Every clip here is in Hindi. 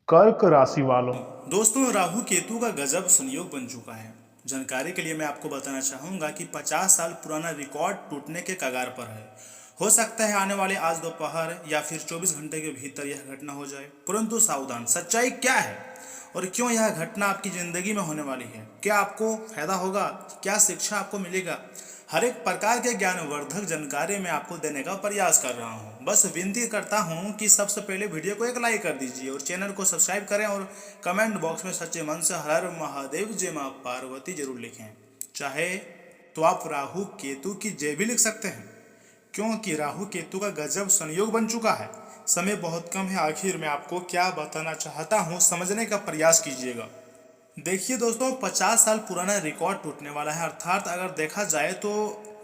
कर्क राशि वालों, दोस्तों, राहु केतु का गजब संयोग बन चुका है। जानकारी के लिए मैं आपको बताना चाहूंगा कि 50 साल पुराना रिकॉर्ड टूटने के कगार पर है। हो सकता है आने वाले आज दोपहर या फिर 24 घंटे के भीतर यह घटना हो जाए। परंतु सावधान, सच्चाई क्या है और क्यों यह घटना आपकी जिंदगी में होने वाली है? क्या आपको फायदा होगा? क्या शिक्षा आपको मिलेगा? हर एक प्रकार के ज्ञानवर्धक जानकारी मैं आपको देने का प्रयास कर रहा हूं। बस विनती करता हूं कि सबसे पहले वीडियो को एक लाइक कर दीजिए और चैनल को सब्सक्राइब करें और कमेंट बॉक्स में सच्चे मन से हर हर महादेव जय मां पार्वती जरूर लिखें। चाहे तो आप राहु केतु की जय भी लिख सकते हैं, क्योंकि राहु केतु का गजब संयोग बन चुका है। समय बहुत कम है। आखिर मैं आपको क्या बताना चाहता हूं, समझने का प्रयास कीजिएगा। देखिए दोस्तों, 50 साल पुराना रिकॉर्ड टूटने वाला है, अर्थात अगर देखा जाए तो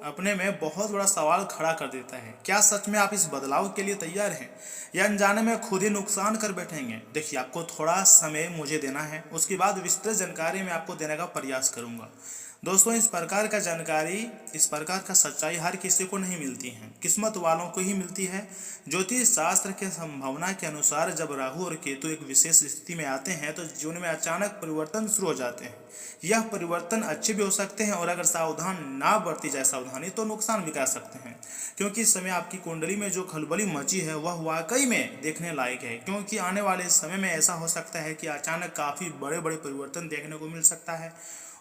अपने में बहुत बड़ा सवाल खड़ा कर देता है। क्या सच में आप इस बदलाव के लिए तैयार हैं या अनजाने में खुद ही नुकसान कर बैठेंगे? देखिए, आपको थोड़ा समय मुझे देना है, उसके बाद विस्तृत जानकारी मैं आपको देने का प्रयास करूंगा। दोस्तों, इस प्रकार का सच्चाई हर किसी को नहीं मिलती है, किस्मत वालों को ही मिलती है। ज्योतिष शास्त्र के संभावना के अनुसार जब राहु और केतु एक विशेष स्थिति में आते हैं तो जीवन में अचानक परिवर्तन शुरू हो जाते हैं। यह परिवर्तन अच्छे भी हो सकते हैं और अगर सावधान ना बरती जाए सावधानी तो नुकसान भी कर सकते हैं। क्योंकि इस समय आपकी कुंडली में जो खलबली मची है वह वाकई में देखने लायक है, क्योंकि आने वाले समय में ऐसा हो सकता है कि अचानक काफ़ी बड़े बड़े परिवर्तन देखने को मिल सकता है।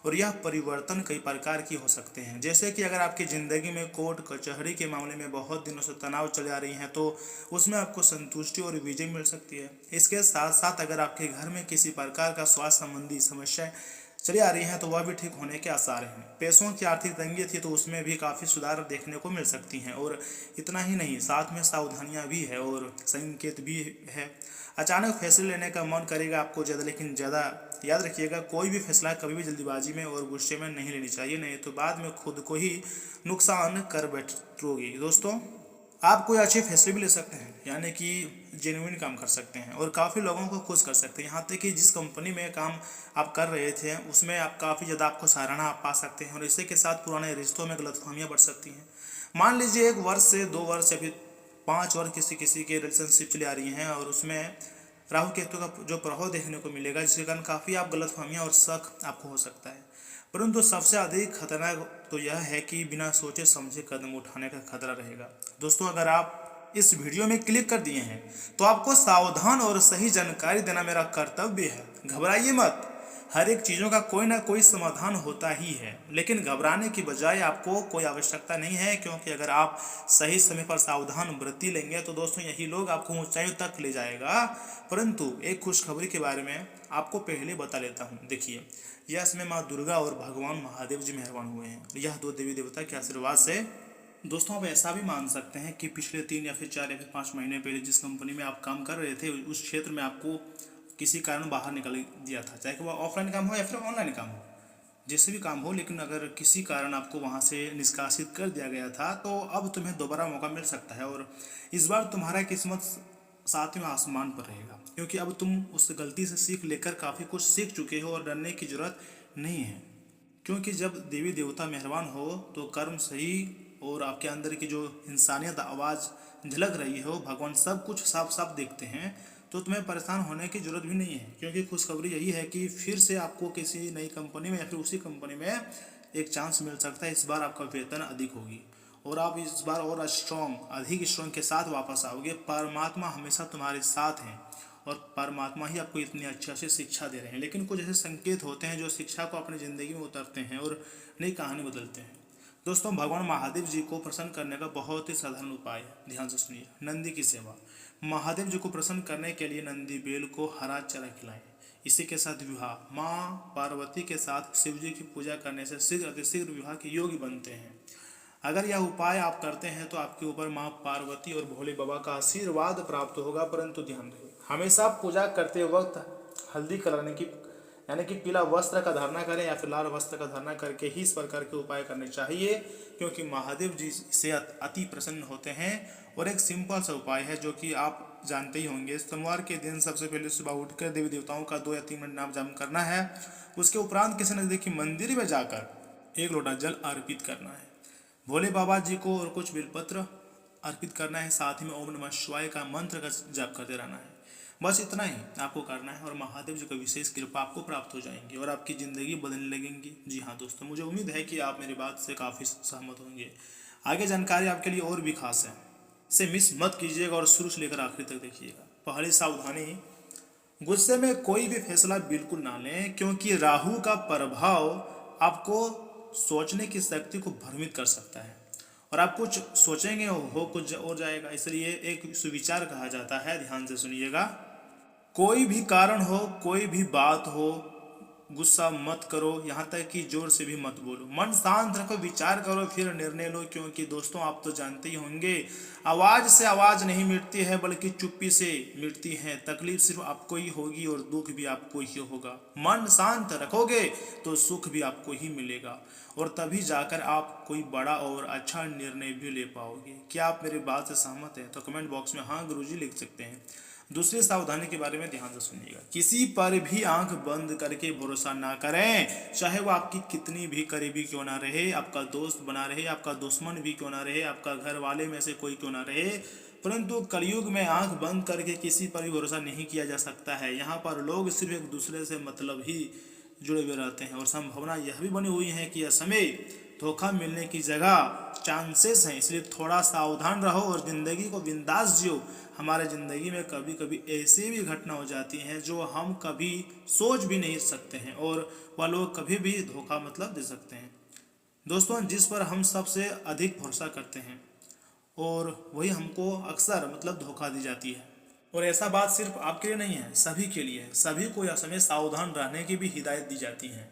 और यह परिवर्तन कई प्रकार की हो सकते हैं, जैसे कि अगर आपकी ज़िंदगी में कोर्ट कचहरी के मामले में बहुत दिनों से तनाव चले आ रही हैं तो उसमें आपको संतुष्टि और विजय मिल सकती है। इसके साथ साथ अगर आपके घर में किसी प्रकार का स्वास्थ्य संबंधी समस्याएं चली आ रही हैं तो वह भी ठीक होने के आसार हैं। पैसों की आर्थिक तंगी थी तो उसमें भी काफ़ी सुधार देखने को मिल सकती हैं। और इतना ही नहीं, साथ में सावधानियां भी है और संकेत भी है। अचानक फैसले लेने का मन करेगा आपको ज़्यादा, लेकिन ज़्यादा याद रखिएगा, कोई भी फैसला कभी भी जल्दीबाजी में और गुस्से में नहीं लेनी चाहिए, नहीं तो बाद में खुद को ही नुकसान कर बैठोगे। दोस्तों, आप कोई अच्छे फैसले भी ले सकते हैं, यानी कि जेन्युइन काम कर सकते हैं और काफ़ी लोगों को खुश कर सकते हैं। यहाँ तक कि जिस कंपनी में काम आप कर रहे थे उसमें आप काफ़ी ज़्यादा आपको सराहना आप पा सकते हैं और इसी के साथ पुराने रिश्तों में गलतफहमियाँ बढ़ सकती हैं। मान लीजिए 1 वर्ष से 2 वर्ष या फिर 5 वर्ष किसी किसी के रिलेशनशिप चली आ रही हैं और उसमें राहु केतु का जो प्रभाव देखने को मिलेगा, जिसके कारण काफ़ी आप गलतफहमियाँ और शक आपको हो सकता है। परंतु सबसे अधिक खतरनाक तो यह है कि बिना सोचे समझे कदम उठाने का खतरा रहेगा। दोस्तों, अगर आप इस वीडियो में क्लिक कर दिए हैं तो आपको सावधान और सही जानकारी देना मेरा कर्तव्य है। घबराइए मत, हर एक चीज़ों का कोई ना कोई समाधान होता ही है, लेकिन घबराने की बजाय आपको कोई आवश्यकता नहीं है, क्योंकि अगर आप सही समय पर सावधान बरती लेंगे तो दोस्तों यही लोग आपको ऊंचाइयों तक ले जाएगा। परंतु एक खुशखबरी के बारे में आपको पहले बता लेता हूँ। देखिए, यह समय माँ दुर्गा और भगवान महादेव जी मेहरबान हुए हैं। यह दो देवी देवता के आशीर्वाद से दोस्तों आप ऐसा भी मान सकते हैं कि पिछले 3 या फिर 4 या फिर 5 महीने पहले जिस कंपनी में आप काम कर रहे थे उस क्षेत्र में आपको किसी कारण बाहर निकल दिया था, चाहे कि वह ऑफलाइन काम हो या फिर ऑनलाइन काम हो, जैसे भी काम हो, लेकिन अगर किसी कारण आपको वहाँ से निष्कासित कर दिया गया था तो अब तुम्हें दोबारा मौका मिल सकता है। और इस बार तुम्हारा किस्मत 7वें आसमान पर रहेगा, क्योंकि अब तुम उस गलती से सीख लेकर काफ़ी कुछ सीख चुके हो और डरने की जरूरत नहीं है। क्योंकि जब देवी देवता मेहरबान हो तो कर्म सही और आपके अंदर की जो इंसानियत आवाज़ झलक रही हो, भगवान सब कुछ साफ साफ देखते हैं, तो तुम्हें परेशान होने की ज़रूरत भी नहीं है। क्योंकि खुशखबरी यही है कि फिर से आपको किसी नई कंपनी में या फिर उसी कंपनी में एक चांस मिल सकता है। इस बार आपका वेतन अधिक होगी और आप इस बार और अधिक स्ट्रॉन्ग के साथ वापस आओगे। परमात्मा हमेशा तुम्हारे साथ हैं और परमात्मा ही आपको इतनी अच्छी अच्छी शिक्षा दे रहे हैं। लेकिन कुछ ऐसे संकेत होते हैं जो शिक्षा को अपनी ज़िंदगी में उतरते हैं और नई कहानी बदलते हैं। दोस्तों, भगवान महादेव जी को प्रसन्न करने का बहुत ही साधारण उपाय है, ध्यान से सुनिए। नंदी की सेवा। महादेव जी को प्रसन्न करने के लिए नंदी बेल को हरा चारा खिलाएं। इसी के साथ विवाह। माँ पार्वती के साथ शिव जी की पूजा करने से शीघ्र अतिशीघ्र विवाह के योग्य बनते हैं। अगर यह उपाय आप करते हैं तो आपके ऊपर माँ पार्वती और भोले बाबा का आशीर्वाद प्राप्त होगा। परंतु ध्यान रहे, हमेशा पूजा करते वक्त हल्दी कलर की यानी कि पीला वस्त्र का धारणा करें या फिर लाल वस्त्र का धारणा करके ही इस प्रकार के उपाय करने चाहिए, क्योंकि महादेव जी से अति प्रसन्न होते हैं। और एक सिंपल सा उपाय है जो कि आप जानते ही होंगे। सोमवार के दिन सबसे पहले सुबह उठकर देवी देवताओं का 2 या 3 मिनट नाम जाप करना है। उसके उपरांत किसी नजदीकी मंदिर में जाकर 1 लोटा जल अर्पित करना है। भोले बाबा जी को और कुछ बेलपत्र अर्पित करना है। साथ ही में ओम नमः शिवाय का मंत्र का जाप करते रहना है। बस इतना ही आपको करना है और महादेव जी का विशेष कृपा आपको प्राप्त हो जाएंगी और आपकी ज़िंदगी बदलने लगेंगी। जी हाँ दोस्तों, मुझे उम्मीद है कि आप मेरी बात से काफ़ी सहमत होंगे। आगे जानकारी आपके लिए और भी खास है, इसे मिस मत कीजिएगा और शुरू से लेकर आखिरी तक देखिएगा। पहली सावधानी, गुस्से में कोई भी फैसला बिल्कुल ना लें, क्योंकि राहु का प्रभाव आपको सोचने की शक्ति को भ्रमित कर सकता है और आप कुछ सोचेंगे हो कुछ और जाएगा। इसलिए एक सुविचार कहा जाता है, ध्यान से सुनिएगा। कोई भी कारण हो, कोई भी बात हो, गुस्सा मत करो, यहाँ तक कि जोर से भी मत बोलो। मन शांत रखो, विचार करो, फिर निर्णय लो। क्योंकि दोस्तों आप तो जानते ही होंगे, आवाज से आवाज नहीं मिटती है बल्कि चुप्पी से मिटती है। तकलीफ सिर्फ आपको ही होगी और दुख भी आपको ही होगा। मन शांत रखोगे तो सुख भी आपको ही मिलेगा और तभी जाकर आप कोई बड़ा और अच्छा निर्णय भी ले पाओगे। क्या आप मेरी बात से सहमत हैं? तो कमेंट बॉक्स में हाँ गुरुजी लिख सकते हैं। दूसरी सावधानी के बारे में ध्यान से सुनिएगा। किसी पर भी आंख बंद करके भरोसा ना करें, चाहे वो आपकी कितनी भी करीबी क्यों ना रहे, आपका दोस्त बना रहे, आपका दुश्मन भी क्यों ना रहे, आपका घर वाले में से कोई क्यों ना रहे। परंतु कलयुग में आंख बंद करके किसी पर भी भरोसा नहीं किया जा सकता है। यहाँ पर लोग सिर्फ एक दूसरे से मतलब ही जुड़े हुए रहते हैं और संभावना यह भी बनी हुई है कि यह समय धोखा मिलने की जगह चांसेस हैं। इसलिए थोड़ा सावधान रहो और ज़िंदगी को बिंदास जियो। हमारे ज़िंदगी में कभी कभी ऐसी भी घटना हो जाती हैं जो हम कभी सोच भी नहीं सकते हैं और वह लोग कभी भी धोखा मतलब दे सकते हैं। दोस्तों, जिस पर हम सबसे अधिक भरोसा करते हैं और वही हमको अक्सर मतलब धोखा दी जाती है। और ऐसा बात सिर्फ आपके लिए नहीं है, सभी के लिए है। सभी को यह समय सावधान रहने की भी हिदायत दी जाती है।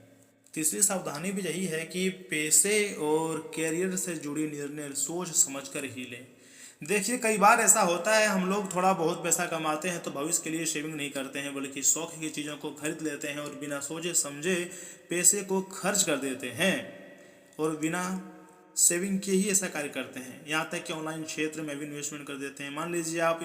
तीसरी सावधानी भी यही है कि पैसे और कैरियर से जुड़ी निर्णय सोच समझकर ही लें। देखिए, कई बार ऐसा होता है, हम लोग थोड़ा बहुत पैसा कमाते हैं तो भविष्य के लिए सेविंग नहीं करते हैं बल्कि शौक की चीज़ों को खरीद लेते हैं और बिना सोचे समझे पैसे को खर्च कर देते हैं और बिना सेविंग के ही ऐसा कार्य करते हैं। यहाँ तक कि ऑनलाइन क्षेत्र में भी इन्वेस्टमेंट कर देते हैं। मान लीजिए आप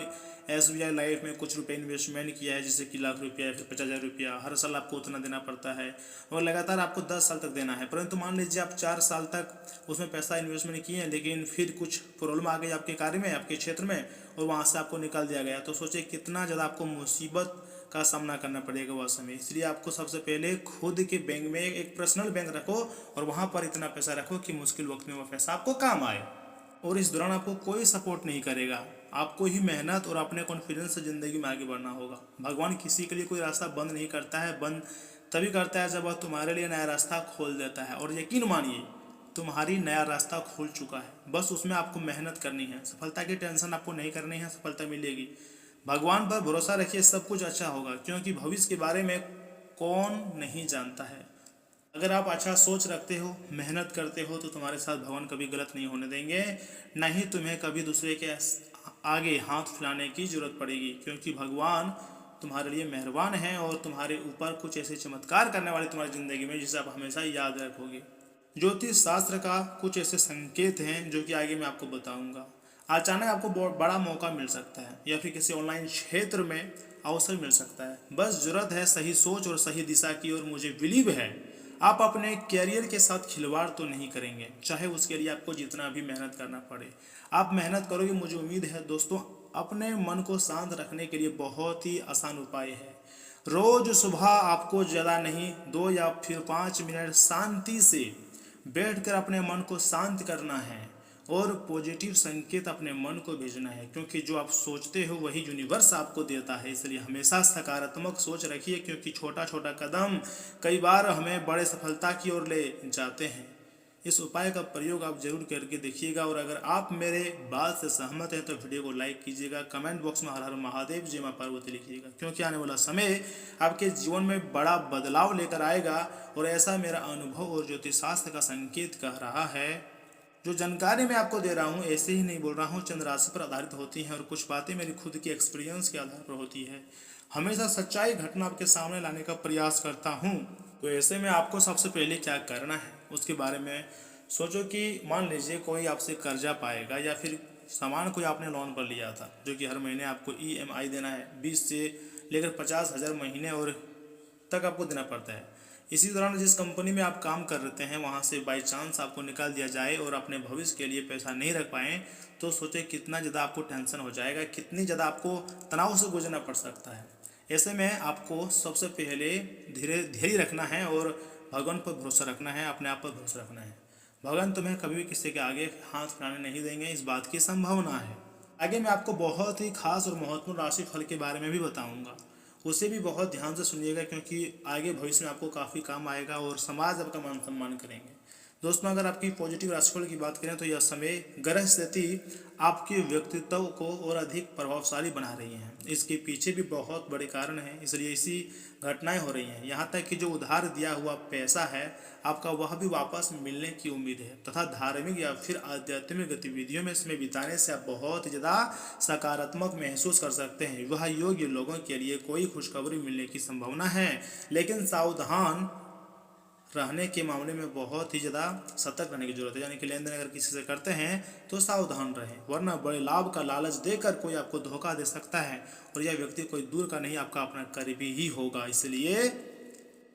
SBI लाइफ में कुछ रुपए इन्वेस्टमेंट किया है, जैसे कि ₹1,00,000 या फिर 50,000 रुपया, हर साल आपको उतना देना पड़ता है और लगातार आपको 10 साल तक देना है। परंतु मान लीजिए आप 4 साल तक उसमें पैसा इन्वेस्टमेंट किए हैं, लेकिन फिर कुछ प्रॉब्लम आ गई आपके कार्य में, आपके क्षेत्र में, और वहाँ से आपको निकाल दिया गया। तो सोचिए कितना ज़्यादा आपको मुसीबत का सामना करना पड़ेगा वह समय। इसलिए आपको सबसे पहले खुद के बैंक में एक पर्सनल बैंक रखो और वहाँ पर इतना पैसा रखो कि मुश्किल वक्त में वह पैसा आपको काम आए। और इस दौरान आपको कोई सपोर्ट नहीं करेगा, आपको ही मेहनत और अपने कॉन्फिडेंस से ज़िंदगी में आगे बढ़ना होगा। भगवान किसी के लिए कोई रास्ता बंद नहीं करता है, बंद तभी करता है जब वह तुम्हारे लिए नया रास्ता खोल देता है। और यकीन मानिए, तुम्हारी नया रास्ता खुल चुका है, बस उसमें आपको मेहनत करनी है। सफलता की टेंशन आपको नहीं करनी है, सफलता मिलेगी। भगवान पर भरोसा रखिए, सब कुछ अच्छा होगा, क्योंकि भविष्य के बारे में कौन नहीं जानता है। अगर आप अच्छा सोच रखते हो, मेहनत करते हो, तो तुम्हारे साथ भगवान कभी गलत नहीं होने देंगे। ना ही तुम्हें कभी दूसरे के आगे हाथ फैलाने की जरूरत पड़ेगी, क्योंकि भगवान तुम्हारे लिए मेहरबान हैं और तुम्हारे ऊपर कुछ ऐसे चमत्कार करने वाले तुम्हारी ज़िंदगी में जिसे आप हमेशा याद रखोगे। ज्योतिष शास्त्र का कुछ ऐसे संकेत हैं जो कि आगे मैं आपको बताऊंगा। अचानक आपको बहुत बड़ा मौका मिल सकता है या फिर किसी ऑनलाइन क्षेत्र में अवसर मिल सकता है। बस जरूरत है सही सोच और सही दिशा की। और मुझे बिलीव है आप अपने कैरियर के साथ खिलवाड़ तो नहीं करेंगे, चाहे उसके लिए आपको जितना भी मेहनत करना पड़े। आप मेहनत करोगे, मुझे उम्मीद है दोस्तों। अपने मन को शांत रखने के लिए बहुत ही आसान उपाय है। रोज सुबह आपको ज़्यादा नहीं 2 या फिर 5 मिनट शांति से बैठकर अपने मन को शांत करना है और पॉजिटिव संकेत अपने मन को भेजना है, क्योंकि जो आप सोचते हो वही यूनिवर्स आपको देता है। इसलिए हमेशा सकारात्मक सोच रखिए, क्योंकि छोटा छोटा कदम कई बार हमें बड़े सफलता की ओर ले जाते हैं। इस उपाय का प्रयोग आप जरूर करके देखिएगा। और अगर आप मेरे बात से सहमत हैं तो वीडियो को लाइक कीजिएगा, कमेंट बॉक्स में हर हर महादेव जय मां पार्वती लिखिएगा, क्योंकि आने वाला समय आपके जीवन में बड़ा बदलाव लेकर आएगा। और ऐसा मेरा अनुभव और ज्योतिष शास्त्र का संकेत कह रहा है। जो जानकारी मैं आपको दे रहा हूँ ऐसे ही नहीं बोल रहा हूँ, चंद्र राशि पर आधारित होती हैं और कुछ बातें मेरी खुद की एक्सपीरियंस के आधार पर होती है। हमेशा सच्चाई घटना आपके सामने लाने का प्रयास करता हूँ। तो ऐसे में आपको सबसे पहले क्या करना है उसके बारे में सोचो। कि मान लीजिए कोई आपसे कर्जा पाएगा या फिर सामान कोई आपने लोन पर लिया था, जो कि हर महीने आपको EMI देना है। 20 से लेकर 50,000 महीने और तक आपको देना पड़ता है। इसी दौरान जिस कंपनी में आप काम कर रहे हैं वहाँ से बाई चांस आपको निकाल दिया जाए और अपने भविष्य के लिए पैसा नहीं रख पाएँ, तो सोचे कितना ज़्यादा आपको टेंशन हो जाएगा, कितनी ज़्यादा आपको तनाव से गुजरना पड़ सकता है। ऐसे में आपको सबसे पहले धीरे धीरे रखना है और भगवान पर भरोसा रखना है, अपने आप पर भरोसा रखना है। भगवान तुम्हें कभी भी किसी के आगे हाथ फैलाने नहीं देंगे, इस बात की संभावना है। आगे मैं आपको बहुत ही खास और महत्वपूर्ण राशि फल के बारे में भी बताऊंगा, उसे भी बहुत ध्यान से सुनिएगा, क्योंकि आगे भविष्य में आपको काफ़ी काम आएगा और समाज आपका मान सम्मान करेंगे। दोस्तों, अगर आपकी पॉजिटिव राशिफल की बात करें तो यह समय ग्रह स्थिति आपके व्यक्तित्व को और अधिक प्रभावशाली बना रही है। इसके पीछे भी बहुत बड़े कारण हैं, इसलिए इसी घटनाएं हो रही हैं। यहाँ तक कि जो उधार दिया हुआ पैसा है आपका, वह भी वापस मिलने की उम्मीद है, तथा धार्मिक या फिर आध्यात्मिक गतिविधियों में समय बिताने से आप बहुत ज़्यादा सकारात्मक महसूस कर सकते हैं। वह योग्य लोगों के लिए कोई खुशखबरी मिलने की संभावना है, लेकिन सावधान रहने के मामले में बहुत ही ज़्यादा सतर्क रहने की जरूरत है। यानी कि लेन देन अगर किसी से करते हैं तो सावधान रहें, वरना बड़े लाभ का लालच देकर कोई आपको धोखा दे सकता है, और यह व्यक्ति कोई दूर का नहीं, आपका अपना करीबी ही होगा। इसलिए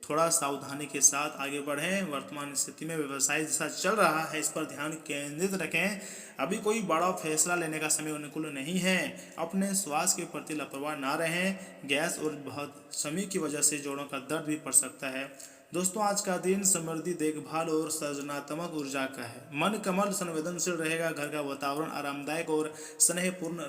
थोड़ा सावधानी के साथ आगे बढ़ें। वर्तमान स्थिति में व्यवसाय जैसा चल रहा है, इस पर ध्यान केंद्रित रखें। अभी कोई बड़ा फैसला लेने का समय अनुकूल नहीं है। अपने स्वास्थ्य के प्रति लापरवाह ना रहें। गैस और बहुत समय की वजह से जोड़ों का दर्द भी पड़ सकता है। दोस्तों, आज का दिन समृद्धि, देखभाल और सृजनात्मक ऊर्जा का है। मन कमल संवेदनशील रहेगा, घर का वातावरण आरामदायक और स्नेहपूर्ण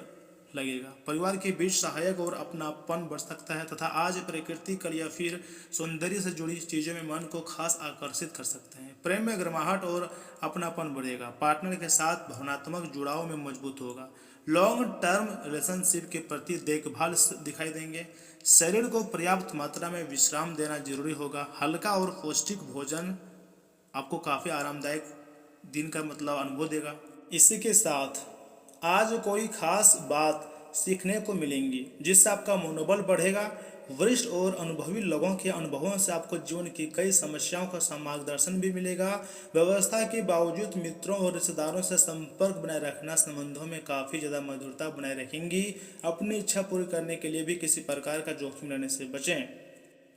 लगेगा। परिवार के बीच सहायक और अपनापन बढ़ सकता है, तथा आज प्रकृति कल या फिर सौंदर्य से जुड़ी चीज़ों में मन को खास आकर्षित कर सकते हैं। प्रेम में गर्माहट और अपनापन बढ़ेगा। पार्टनर के साथ भावनात्मक जुड़ाव में मजबूत होगा। लॉन्ग टर्म रिलेशनशिप के प्रति देखभाल दिखाई देंगे। शरीर को पर्याप्त मात्रा में विश्राम देना जरूरी होगा। हल्का और पौष्टिक भोजन आपको काफ़ी आरामदायक दिन का अनुभव देगा। इसी के साथ आज कोई खास बात सीखने को मिलेंगी, जिससे आपका मनोबल बढ़ेगा। वरिष्ठ और अनुभवी लोगों के अनुभवों से आपको जीवन की कई समस्याओं का मार्गदर्शन भी मिलेगा। व्यवस्था के बावजूद मित्रों और रिश्तेदारों से संपर्क बनाए रखना संबंधों में काफ़ी ज़्यादा मधुरता बनाए रखेंगी। अपनी इच्छा पूरी करने के लिए भी किसी प्रकार का जोखिम लेने से बचें।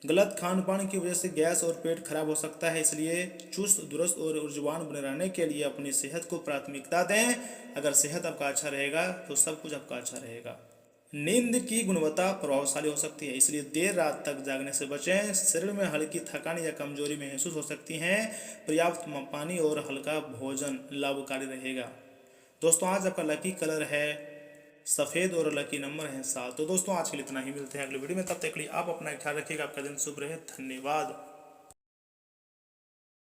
गलत खान पान की वजह से गैस और पेट खराब हो सकता है, इसलिए चुस्त दुरुस्त और ऊर्जावान बने रहने के लिए अपनी सेहत को प्राथमिकता दें। अगर सेहत आपका अच्छा रहेगा तो सब कुछ आपका अच्छा रहेगा। नींद की गुणवत्ता प्रभावशाली हो सकती है, इसलिए देर रात तक जागने से बचें। शरीर में हल्की थकान या कमजोरी महसूस हो सकती है। पर्याप्त पानी और हल्का भोजन लाभकारी रहेगा। दोस्तों, आज आपका लकी कलर है सफ़ेद और लकी नंबर है 7। तो दोस्तों, आज के लिए इतना ही, मिलते हैं अगले वीडियो में। तब तक के लिए आप अपना ख्याल रखिएगा। आपका दिन शुभ रहे। धन्यवाद।